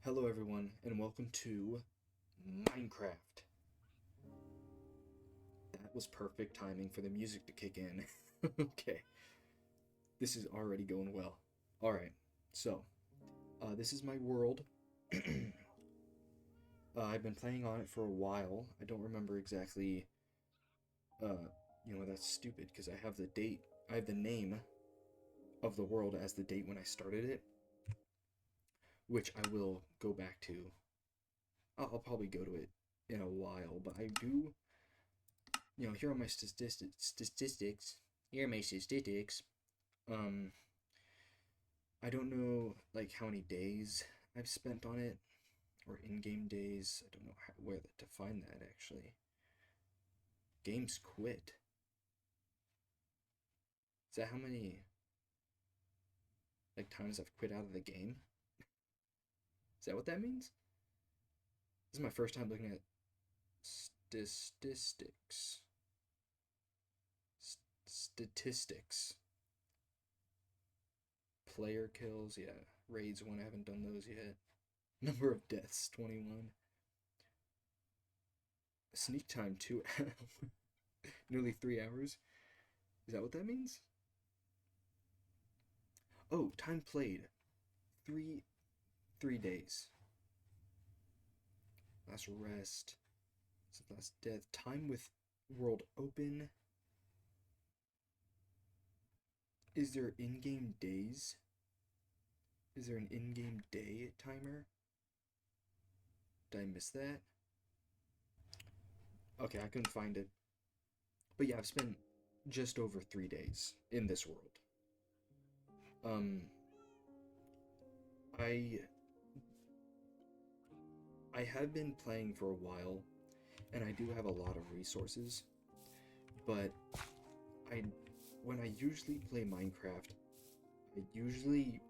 Hello everyone and welcome to Minecraft. That was perfect timing for the music to kick in. Okay, this is already going well. Alright, so this is my world. I've been playing on it for a while. I don't remember exactly, that's stupid because I have the date, I have the name of the world as the date when I started it, which I will go back to. I'll probably go to it in a while, but I do here are my statistics. Here are my statistics. Um, I don't know like how many days I've spent on it, or in-game days. I don't know where to find that actually. Games quit. Is that how many like times I've quit out of the game? Is that what that means? This is my first time looking at statistics. Statistics. Player kills, yeah. Raids 1, I haven't done those yet. Number of deaths, 21. Sneak time, 2 nearly 3 hours. Is that what that means? Oh, time played. 3 days. Last rest. Last death. Time with world open. Is there in-game days? Is there an in-game day timer? Did I miss that? Okay, I couldn't find it. But yeah, I've spent just over 3 days in this world. Um, I I have been playing for a while, and I do have a lot of resources, but I when I usually play Minecraft, I usually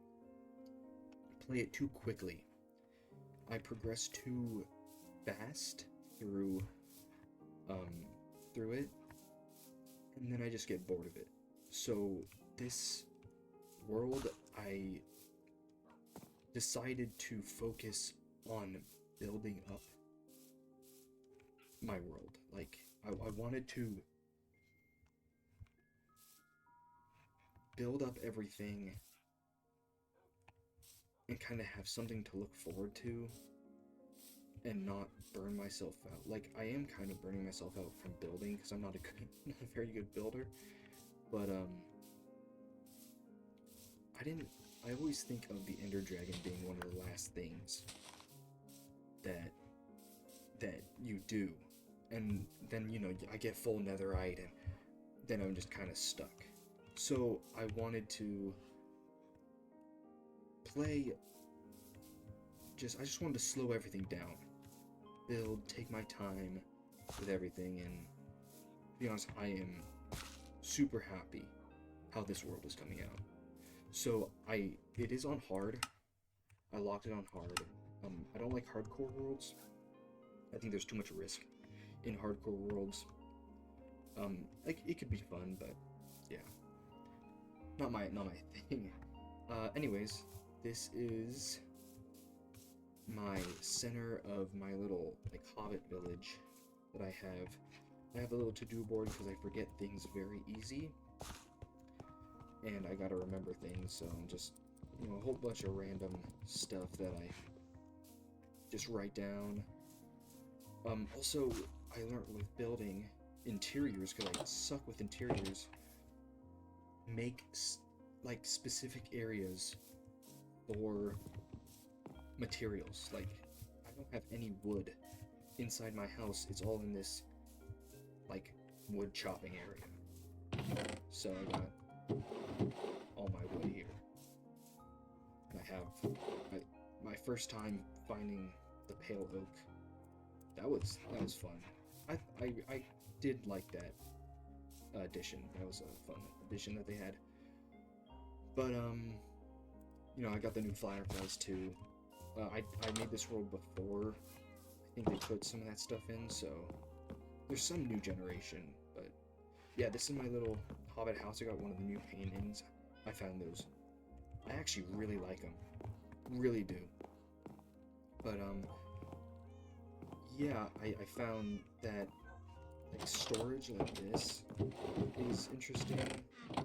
play it too quickly. I progress too fast um through it, and then I just get bored of it. So this world, I decided to focus on building up my world. Like I wanted to build up everything and kind of have something to look forward to and not burn myself out. Like I am kind of burning myself out from building because I'm not a good, not a very good builder. But I didn't. I always think of the Ender Dragon being one of the last things that you do, and then I get full Netherite, and then I'm just kind of stuck. So I wanted to play. I just wanted to slow everything down, build, take my time with everything, and to be honest, I am super happy how this world is coming out. So it is on hard. I locked it on hard. I don't like hardcore worlds. I think there's too much risk in hardcore worlds. Like it could be fun, but yeah, not my thing. Anyways, this is my center of my little like hobbit village that I have. I have a little to-do board because I forget things very easy, and I gotta remember things. So I'm just a whole bunch of random stuff that I just write down. Also, I learned with building interiors, because I suck with interiors, make like specific areas for materials. Like, I don't have any wood inside my house. It's all in this like wood chopping area. So I got all my wood here. And I have my first time finding the pale oak. That was fun. I did like that addition. That was a fun addition that they had. But I got the new fireflies too. I made this world before. I think they put some of that stuff in, so there's some new generation. But yeah, this is my little hobbit house. I got one of the new paintings. I found those. I actually really like them. Really do. But yeah, I found that like storage like this is interesting. I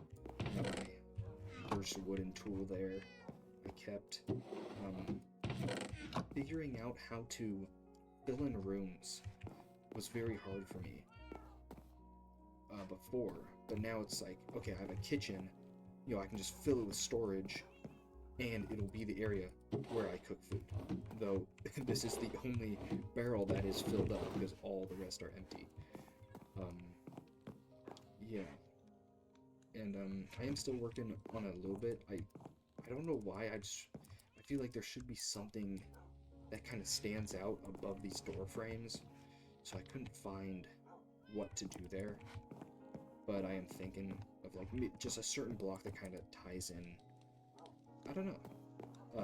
have my first wooden tool there. I kept figuring out how to fill in rooms was very hard for me before, but now it's like, okay, I have a kitchen, you know, I can just fill it with storage and it'll be the area where I cook food. Though this is the only barrel that is filled up because all the rest are empty. Yeah. And I am still working on it a little bit. I don't know why, I feel like there should be something that kind of stands out above these door frames. So I couldn't find what to do there. But I am thinking of like just a certain block that kind of ties in. I don't know.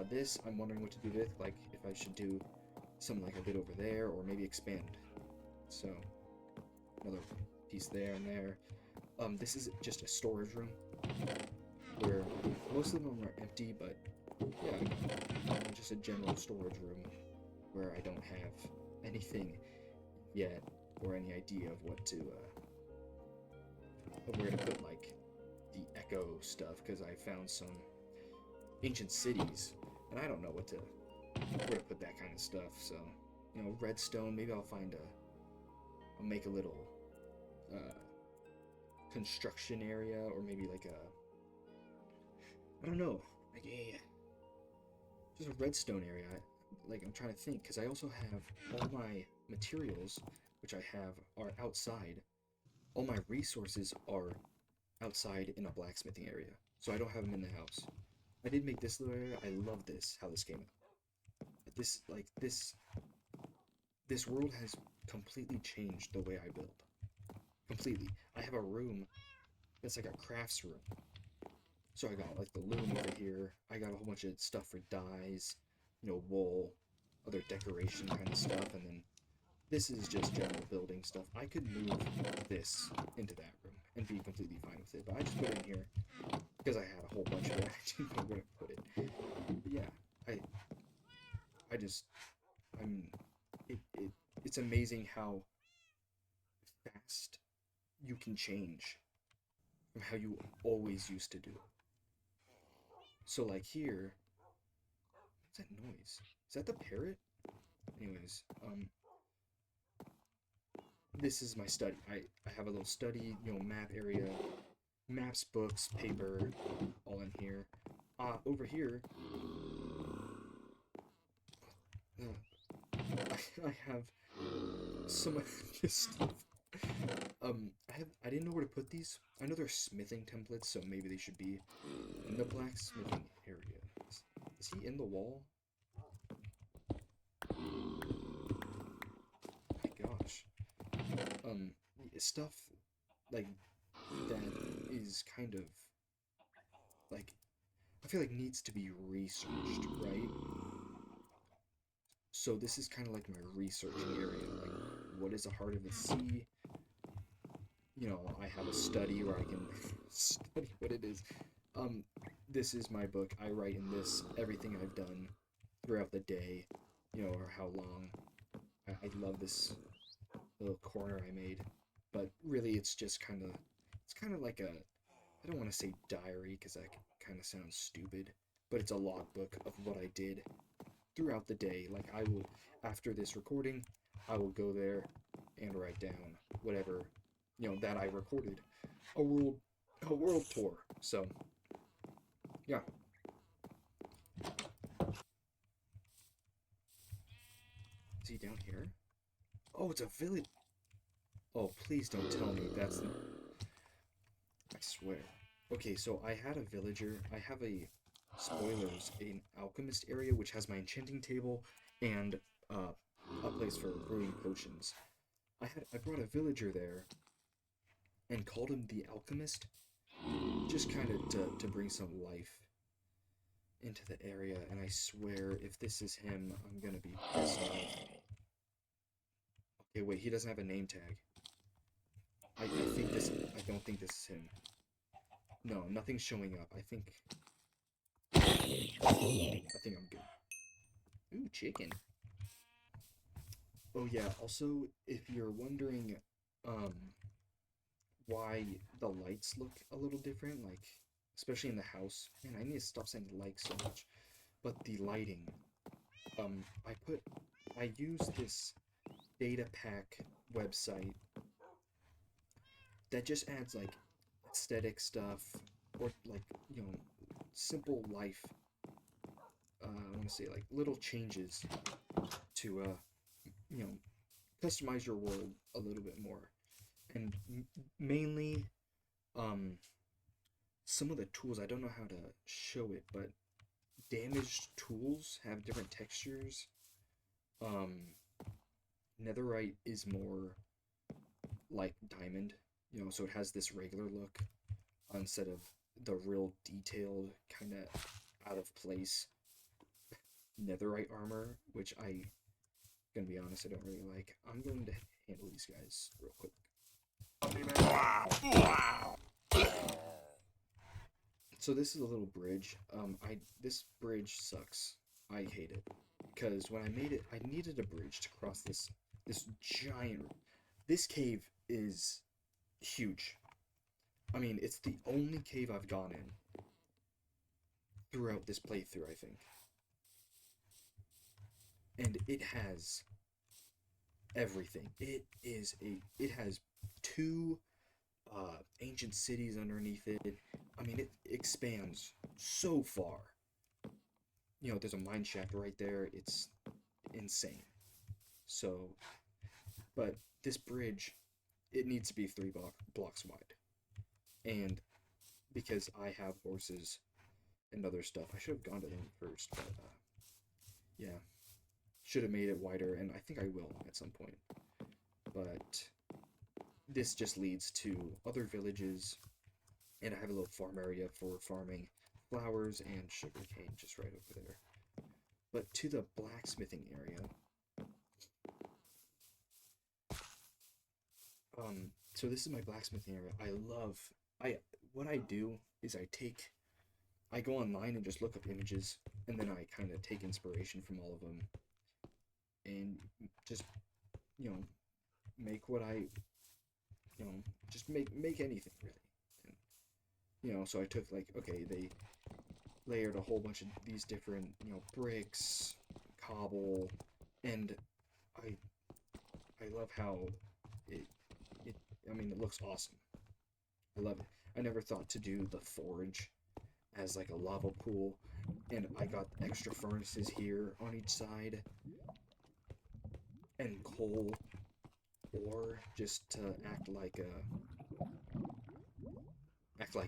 This I'm wondering what to do with, like if I should do something like I did over there, or maybe expand. So another piece there and there. This is just a storage room where most of them are empty, but yeah, just a general storage room where I don't have anything yet or any idea of what to of where to put like the echo stuff, because I found some ancient cities and I don't know where to put that kind of stuff. So, you know, redstone, maybe I'll find I'll make a little construction area, or maybe like I don't know, like just a redstone area. Like I'm trying to think, because I also have all my materials, which I have, are outside. All my resources are outside in a blacksmithing area, so I don't have them in the house. I did make this little area. I love this, how this came out. This world has completely changed the way I build. Completely. I have a room that's like a crafts room. So I got like the loom over here. I got a whole bunch of stuff for dyes, you know, wool, other decoration kind of stuff, and then this is just general building stuff. I could move this into that room and be completely fine with it, but I just put it in here because I had a whole bunch of it. I didn't know where to put it. But yeah, it's amazing how fast you can change from how you always used to do. So like here, what's that noise? Is that the parrot? Anyways, this is my study. I have a little study, you know, map area, maps, books, paper, all in here. Over here, I have some of this stuff. I didn't know where to put these. I know they're smithing templates, so maybe they should be in the blacksmithing area. Is he in the wall? My gosh. Stuff like that is kind of like, I feel like needs to be researched, right? So this is kind of like my researching area. Like, what is the heart of the sea? You know, I have a study where I can study what it is. This is my book. I write in this everything I've done throughout the day, you know, or how long. I love this little corner I made, but really it's kind of like a, I don't want to say diary because that kind of sounds stupid, but it's a logbook of what I did throughout the day. Like I will, after this recording, I will go there and write down whatever, you know, that I recorded. A world tour. So, yeah. Is he down here? Oh, it's a village. Oh, please don't tell me that's the... I swear. Okay, so I had a villager. I have spoilers, an alchemist area, which has my enchanting table and a place for brewing potions. I brought a villager there and called him the alchemist, just kind of to bring some life into the area, and I swear if this is him, I'm gonna be pissed off. Okay, wait, he doesn't have a name tag. I don't think this is him. No, nothing's showing up. I think I'm good. Ooh, chicken. Oh yeah, also if you're wondering um why the lights look a little different, like especially in the house, and I need to stop saying like so much, but the lighting, I put I use this data pack website that just adds like aesthetic stuff or like, you know, simple life, I want to say like little changes to you know, customize your world a little bit more. And mainly um some of the tools, I don't know how to show it, but damaged tools have different textures. Um Netherite is more like diamond, you know, so it has this regular look instead of the real detailed kind of out of place netherite armor, which I gonna be honest, I don't really like. I'm going to handle these guys real quick. So this is a little bridge. I This bridge sucks. I hate it because when I made it, I needed a bridge to cross this giant. This cave is huge. I mean, it's the only cave I've gone in throughout this playthrough, I think, and it has everything. It has two ancient cities underneath it. I mean, it expands so far. You know, there's a mine shaft right there. It's insane. So, but this bridge, it needs to be blocks wide. And because I have horses and other stuff, I should have gone to them first. But yeah, should have made it wider, and I think I will at some point. But this just leads to other villages, and I have a little farm area for farming flowers and sugarcane just right over there. But to the blacksmithing area, so this is my blacksmithing area. I what I do is I go online and just look up images, and then I kind of take inspiration from all of them, and just, you know, make what I, you know, just make anything really. And, you know, so I took like, okay, they layered a whole bunch of these different, you know, bricks, cobble, and I I love how it it I mean, it looks awesome. I love it. I never thought to do the forge as like a lava pool, and I got extra furnaces here on each side and coal ore just to act like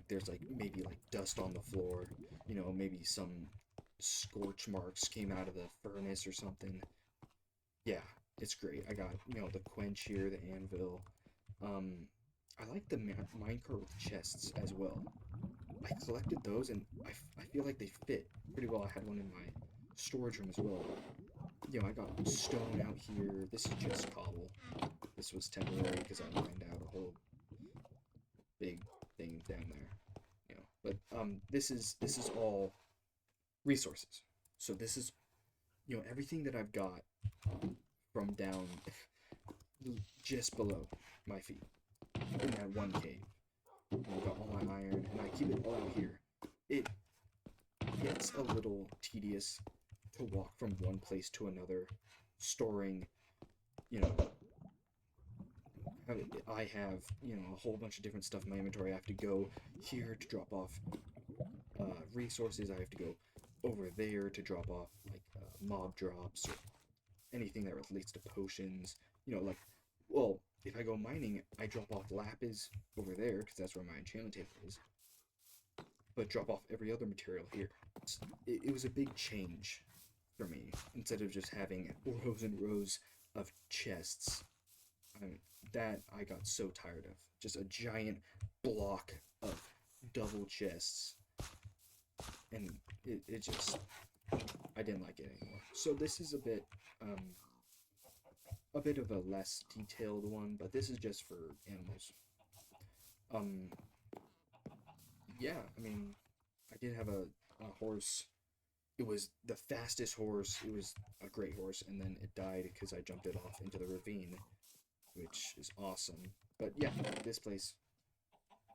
there's like maybe like dust on the floor, you know, maybe some scorch marks came out of the furnace or something. Yeah, it's great. I got, you know, the quench here, the anvil. Um, I like the minecart with chests as well. I collected those, and I feel like they fit pretty well. I had one in my storage room as well. You know, I got stone out here. This is just cobble. This was temporary because I mined out a whole big thing down there. You know, but this is all resources. So this is, you know, everything that I've got from down just below my feet in that one cave. And I've got all my iron, and I keep it all out here. It gets a little tedious to walk from one place to another, storing, you know, I have, you know, a whole bunch of different stuff in my inventory. I have to go here to drop off resources. I have to go over there to drop off like mob drops or anything that relates to potions. You know, like, well, if I go mining, I drop off lapis over there because that's where my enchantment table is. But drop off every other material here. It was a big change for me. Instead of just having rows and rows of chests, I mean, that I got so tired of. Just a giant block of double chests, and it just, I didn't like it anymore. So this is a bit of a less detailed one, but this is just for animals. Um, yeah, I mean, I did have a horse it was the fastest horse. It was a great horse, and then it died because I jumped it off into the ravine, which is awesome. But yeah, this place,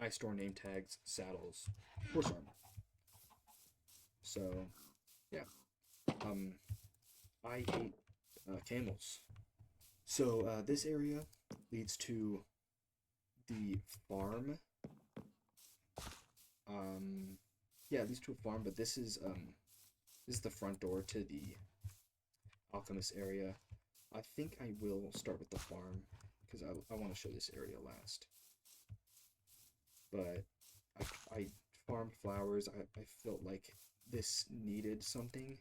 I store name tags, saddles, horse armor. So yeah, um, I hate camels. So this area leads to the farm. Um, yeah, it leads to a farm, but this is the front door to the alchemist area. I think I will start with the farm because I want to show this area last. But I farmed flowers. I felt like this needed something,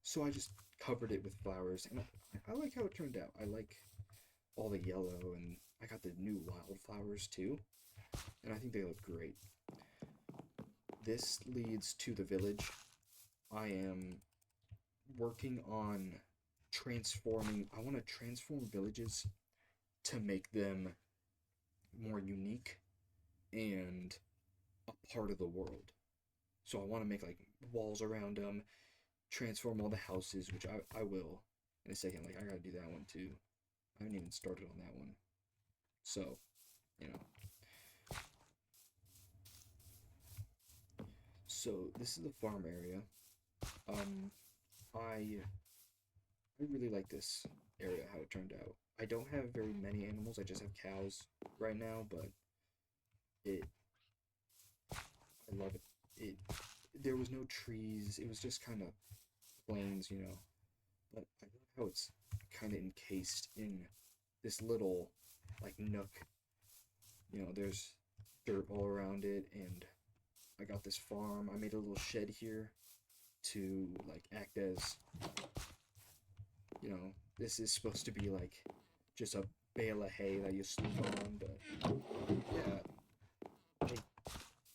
so I just covered it with flowers, and I like how it turned out. I like all the yellow, and I got the new wildflowers too, and I think they look great. This leads to the village. I am working on transforming. I want to transform villages to make them more unique and a part of the world. So I want to make like walls around them, transform all the houses, which I will in a second. Like I gotta do that one too. I haven't even started on that one. So, you know. So this is the farm area. Um, I really like this area, how it turned out. I don't have very many animals, I just have cows right now, but it, I love it. There was no trees, it was just kind of plains, you know, but I love how it's kind of encased in this little, like, nook. You know, there's dirt all around it, and I got this farm. I made a little shed here to, like, act as, you know, this is supposed to be, like, just a bale of hay that you sleep on, but yeah, I,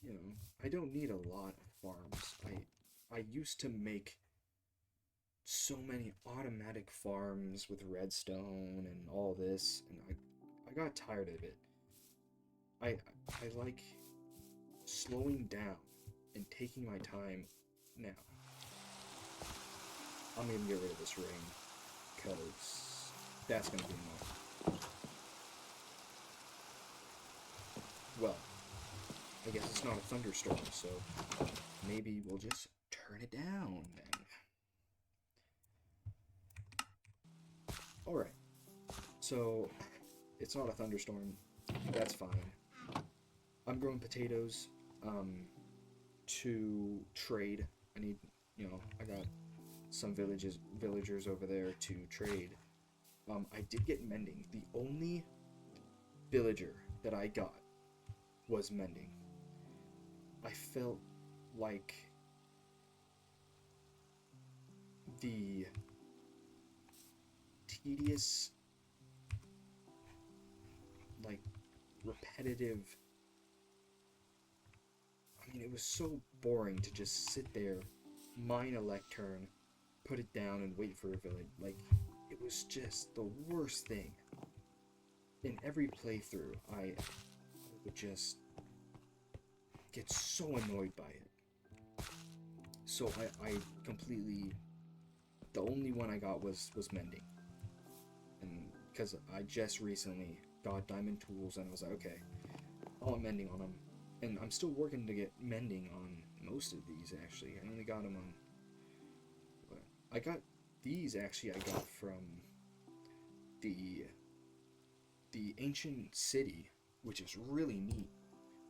you know, I don't need a lot of farms. I used to make so many automatic farms with redstone and all this, and I got tired of it. I I like slowing down and taking my time now. I'm gonna get rid of this ring because that's gonna be annoying. Well, I guess it's not a thunderstorm, so maybe we'll just turn it down then. Alright, so it's not a thunderstorm. That's fine. I'm growing potatoes to trade. I need, you know, I got some villagers over there to trade. I did get mending. The only villager that I got was mending. I felt like the tedious, like, repetitive. I mean, it was so boring to just sit there, mine a lectern, put it down, and wait for a village. Like, it was just the worst thing. In every playthrough, I would just get so annoyed by it. So I completely, the only one I got was mending, and because I just recently got diamond tools, and I was like, okay, I want mending on them, and I'm still working to get mending on most of these. Actually, I only got them on. I got these actually. I got from the ancient city, which is really neat.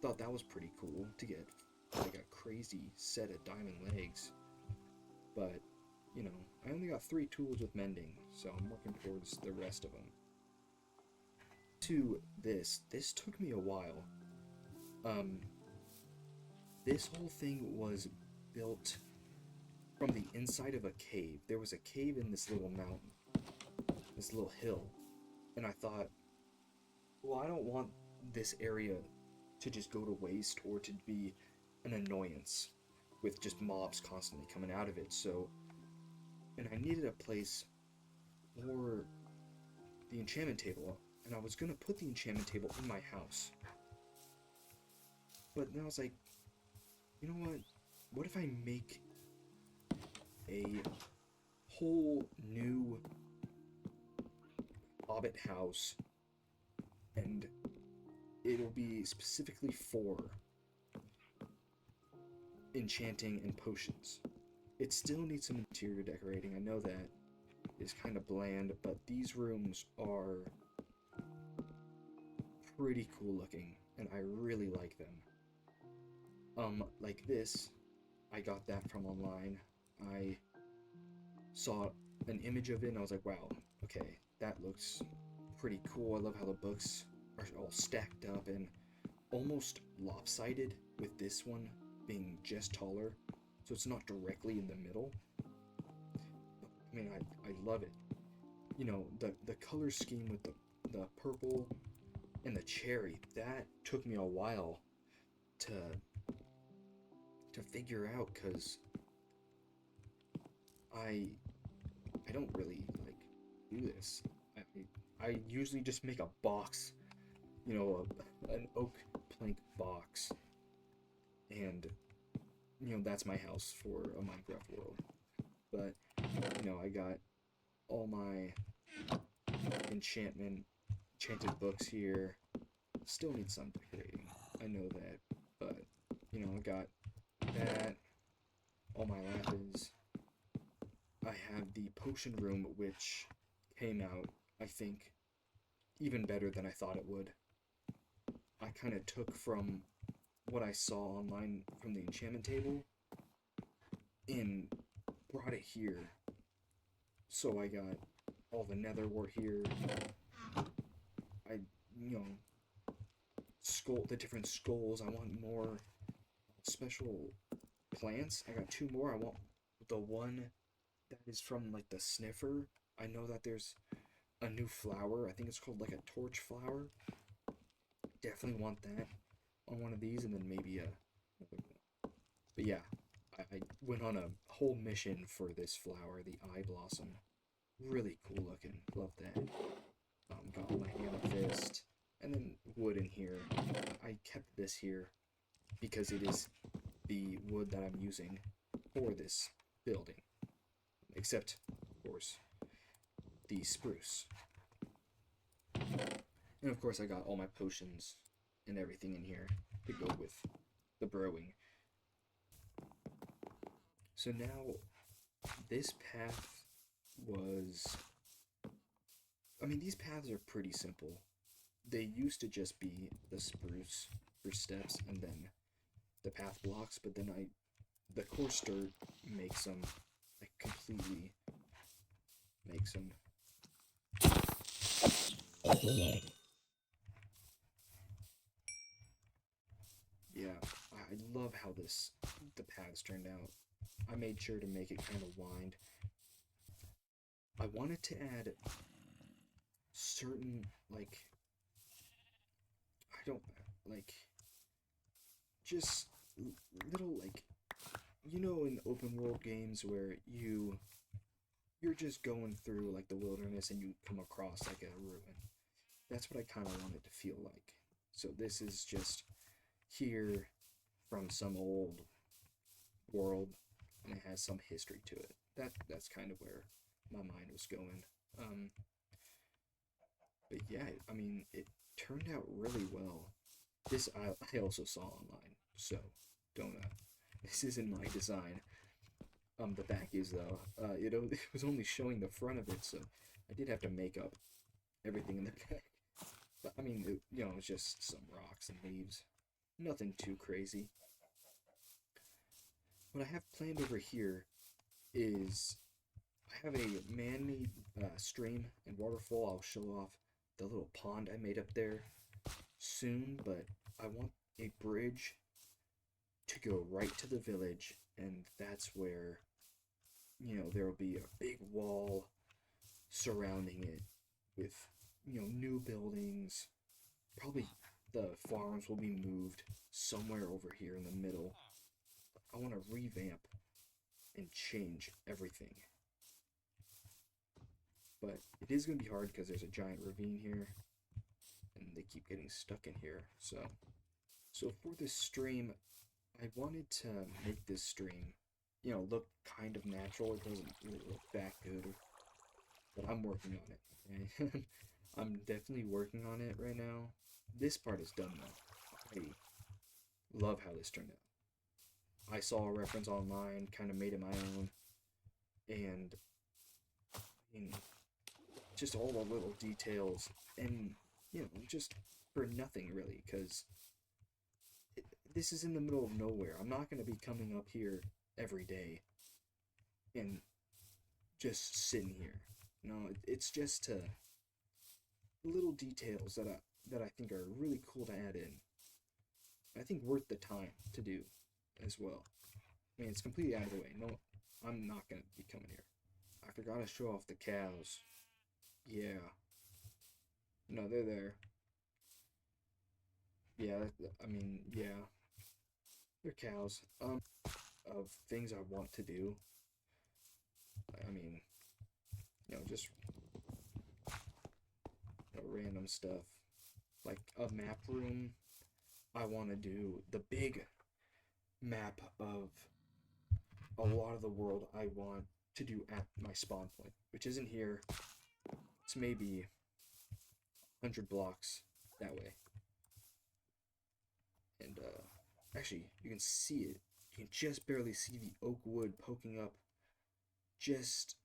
Thought that was pretty cool to get like a crazy set of diamond legs. But, you know, I only got 3 tools with mending, so I'm working towards the rest of them. To this took me a while. This whole thing was built from the inside of a cave. There was a cave in this little mountain, this little hill, and I thought, well, I don't want this area to just go to waste or to be an annoyance with just mobs constantly coming out of it. So, and I needed a place for the enchantment table, and I was gonna put the enchantment table in my house. But then I was like, you know what? What if I make a whole new Hobbit house, and it'll be specifically for enchanting and potions. It still needs some interior decorating. I know that is kind of bland, but these rooms are pretty cool looking, and I really like them. Like this, I got that from online. I saw an image of it, and I was like, wow, okay, that looks pretty cool. I love how the books are all stacked up and almost lopsided, with this one being just taller, so it's not directly in the middle. I mean, I love it. You know, the color scheme with the purple and the cherry, that took me a while to figure out, because I I don't really like do this. I usually just make a box, you know, an oak plank box, and you know that's my house for a Minecraft world. But you know, I got all my enchanted books here. Still need some decorating. I know that, but you know, I got that. All my lapis. I have the potion room, which came out, I think, even better than I thought it would. I kind of took from what I saw online from the enchantment table and brought it here. So I got all the nether wart here. I, you know, the different skulls. I want more special plants. I got two more. I want the one that is from like the sniffer. I know that there's a new flower. I think it's called like a torch flower. Definitely want that on one of these, and then maybe another one. But yeah, I went on a whole mission for this flower, the eye blossom. Really cool looking. Love that. Got my amethyst, and then wood in here. I kept this here because it is the wood that I'm using for this building. Except, of course, the spruce. And of course I got all my potions and everything in here to go with the brewing. So now, this path was... I mean, these paths are pretty simple. They used to just be the spruce for steps and then the path blocks, but then the coarse dirt makes them, like, completely makes them... Yeah, I love how the paths turned out. I made sure to make it kind of wind. I wanted to add certain, like, I don't, like, just little, like, you know, in open world games where you're just going through, like, the wilderness and you come across, like, a ruin. That's what I kind of wanted to feel like. So this is just here from some old world, and it has some history to it. That's kind of where my mind was going. But yeah, I mean, it turned out really well. This I also saw online, so don't this isn't my design. The back is though. It was only showing the front of it, so I did have to make up everything in the back. But I mean, you know, it's just some rocks and leaves. Nothing too crazy. What I have planned over here is I have a man-made stream and waterfall. I'll show off the little pond I made up there soon, but I want a bridge to go right to the village, and that's where, you know, there will be a big wall surrounding it with, you know, new buildings. Probably the farms will be moved somewhere over here in the middle. I want to revamp and change everything. But it is going to be hard because there's a giant ravine here, and they keep getting stuck in here. So for this stream, I wanted to make this stream you know, look kind of natural. It doesn't really look that good, but I'm working on it. Okay? I'm definitely working on it right now. This part is done though. I love how this turned out. I saw a reference online, kind of made it my own, and I mean, just all the little details, and you know, just for nothing really, because this is in the middle of nowhere. I'm not going to be coming up here every day and just sitting here. No, it's just little details that I think are really cool to add in. I think worth the time to do as well. I mean, it's completely out of the way. No, I'm not gonna be coming here. I forgot to show off the cows. Yeah. No, they're there. Yeah, I mean, yeah, they're cows. Of things I want to do. I mean, you know, just random stuff. Like a map room. I want to do the big map of a lot of the world I want to do at my spawn point, which isn't here. It's maybe 100 blocks that way. And actually, you can see it. You can just barely see the oak wood poking up just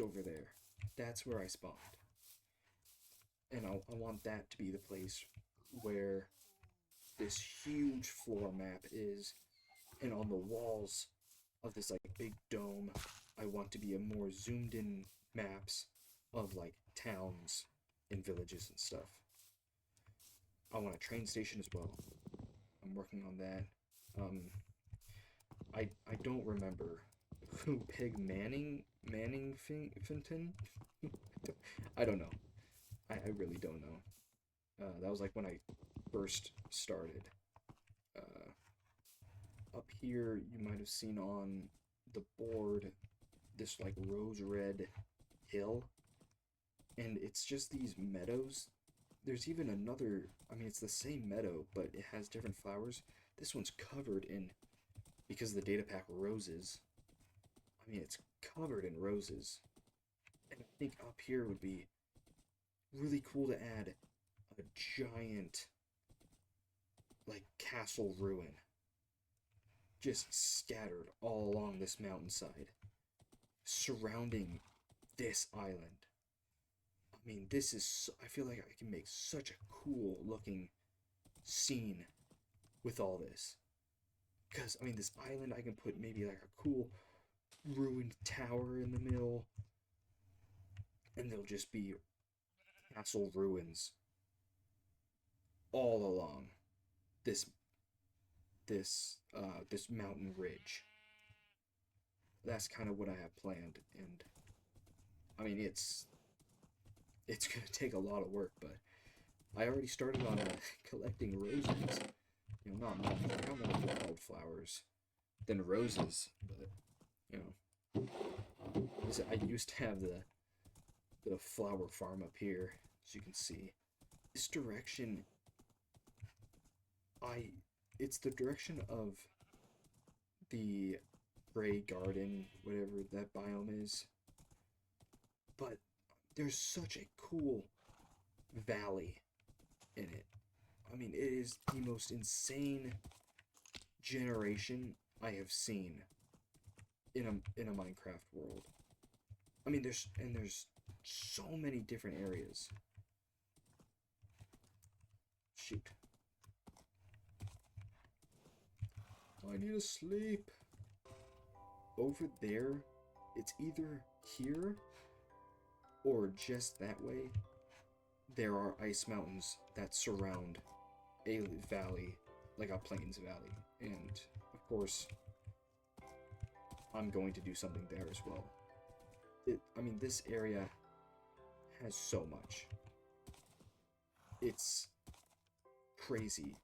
over there. That's where I spawned. And I want that to be the place where this huge floor map is, and on the walls of this like big dome, I want to be a more zoomed in maps of like towns and villages and stuff. I want a train station as well. I'm working on that. I don't remember who Pig Mannington. I don't know. I really don't know. That was like when I first started. Up here, you might have seen on the board this like rose red hill, and it's just these meadows. There's even another, I mean, it's the same meadow, but it has different flowers. This one's covered in, because of the data pack, roses. I mean, it's covered in roses. And I think up here would be really cool to add a giant, like, castle ruin just scattered all along this mountainside, surrounding this island. I mean, this is, I feel like I can make such a cool looking scene with all this. Because, I mean, this island, I can put maybe like a cool ruined tower in the middle, and there'll just be castle ruins all along this this mountain ridge. That's kind of what I have planned, and I mean it's gonna take a lot of work, but I already started on collecting roses. You know, not much. I got more wildflowers than roses, but you know, I used to have the flower farm up here, as you can see. This direction, it's the direction of the Grey Garden, whatever that biome is. But there's such a cool valley in it. I mean, it is the most insane generation I have seen in a Minecraft world. I mean, there's so many different areas. Shoot. I need to sleep. Over there, it's either here or just that way. There are ice mountains that surround a valley, like a plains valley. And, of course, I'm going to do something there as well. I mean, this area has so much. It's crazy,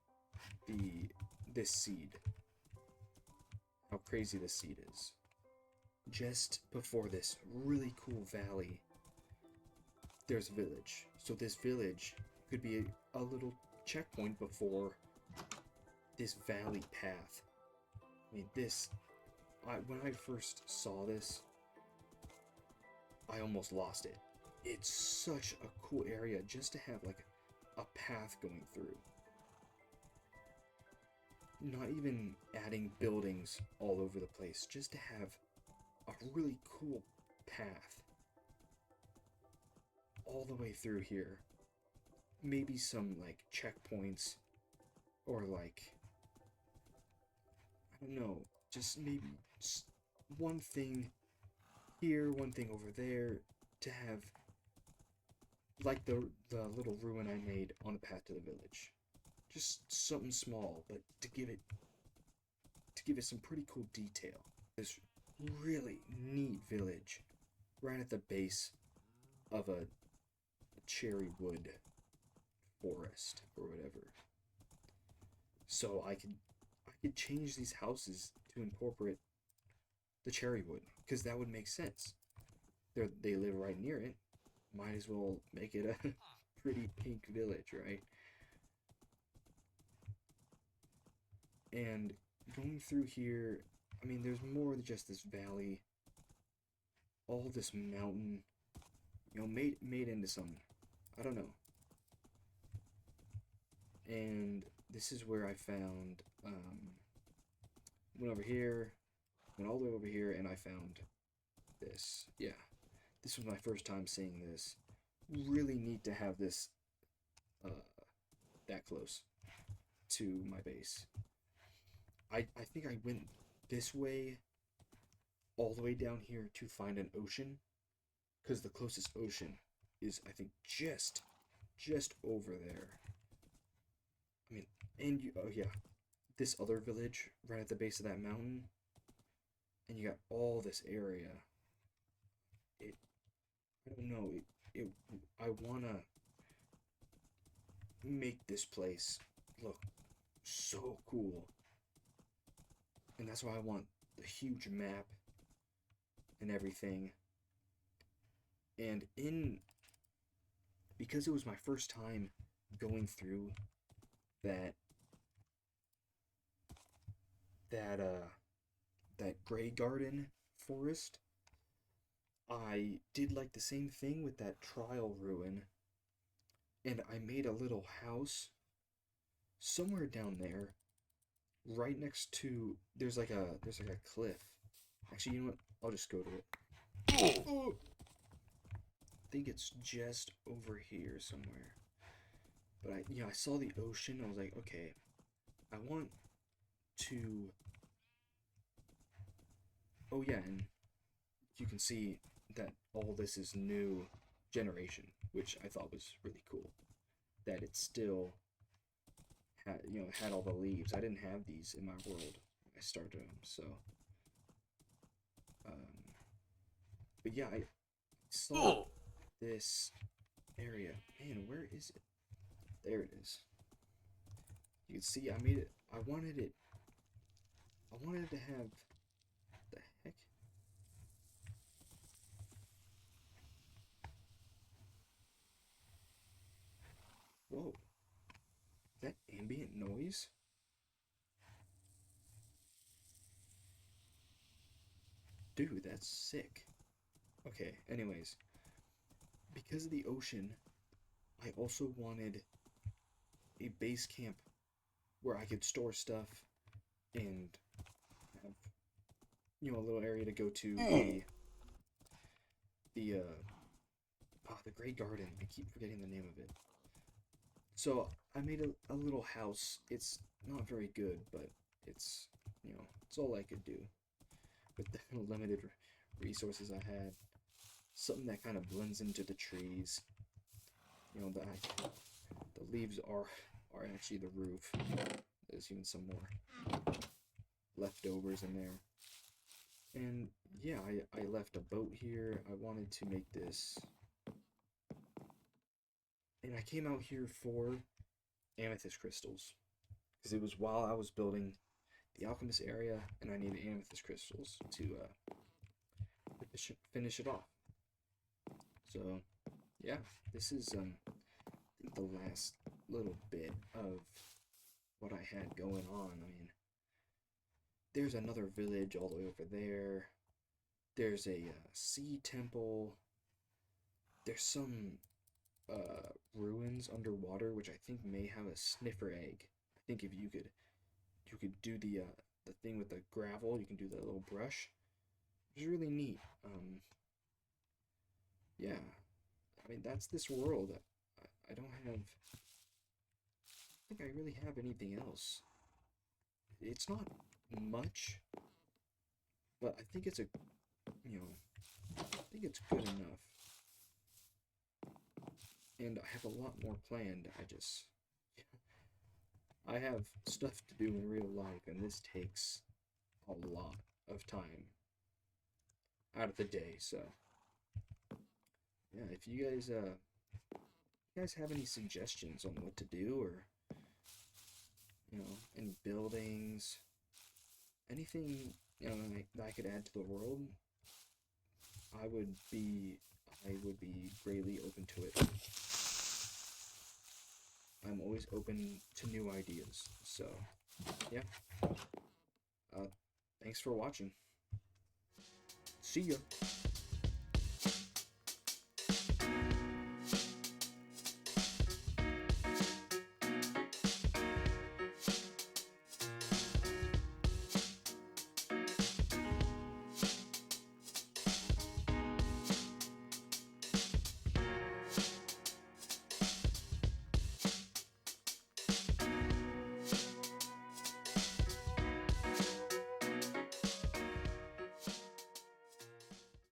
this seed. How crazy this seed is. Just before this really cool valley, there's a village. So this village could be a little checkpoint before this valley path. I mean, this when I first saw this, I almost lost it. It's such a cool area just to have like a path going through. Not even adding buildings all over the place, just to have a really cool path all the way through here. Maybe some like checkpoints, or like, I don't know, just maybe just one thing here, one thing over there, to have like the little ruin I made on the path to the village. Just something small, but to give it some pretty cool detail. This really neat village right at the base of a cherry wood forest or whatever. So I could change these houses to incorporate the cherry wood, because that would make sense. They live right near it. Might as well make it a pretty pink village, right? And going through here, I mean, there's more than just this valley. All this mountain, you know, made into some, I don't know. And this is where I found, went over here, went all the way over here, and I found this. Yeah, this was my first time seeing this. Really neat to have this that close to my base. I think I went this way all the way down here to find an ocean, because the closest ocean is, I think, just over there. I mean, and you, oh yeah, this other village right at the base of that mountain, and you got all this area. I don't know, I wanna make this place look so cool. And that's why I want the huge map and everything. And because it was my first time going through that Grey Garden forest, I did like the same thing with that trial ruin, and I made a little house somewhere down there, right next to, there's like a cliff. Actually, you know what? I'll just go to it. Oh! I think it's just over here somewhere. But I saw the ocean. I was like, okay, I want to. Oh yeah, and you can see that all this is new generation, which I thought was really cool. That it still had all the leaves. I didn't have these in my world when I started them, so. But yeah, I saw this area. Man, where is it? There it is. You can see I made it. I wanted it to have. The heck? Whoa. That ambient noise? Dude, that's sick. Okay, anyways. Because of the ocean, I also wanted a base camp where I could store stuff and have, a little area to go to the Grey Garden. I keep forgetting the name of it. So I made a little house. It's not very good, but it's, it's all I could do with the limited resources I had. Something that kind of blends into the trees. The leaves are actually the roof. There's even some more leftovers in there. And yeah, I left a boat here. I wanted to make this. And I came out here for amethyst crystals, because it was while I was building the alchemist area, and I needed amethyst crystals to finish it off. So yeah, this is I think the last little bit of what I had going on. I mean, there's another village all the way over there. There's a sea temple. There's some ruins underwater, which I think may have a sniffer egg. I think if you could do the thing with the gravel, you can do the little brush. It's really neat. Yeah, I mean that's this world. I don't have. I think I really have anything else. It's not much, but I think it's a I think it's good enough. And I have a lot more planned. I have stuff to do in real life, and this takes a lot of time out of the day. So yeah, if you guys have any suggestions on what to do, or any buildings, anything that I could add to the world, I would be I would be greatly open to it. I'm always open to new ideas. So yeah, uh, thanks for watching. See ya.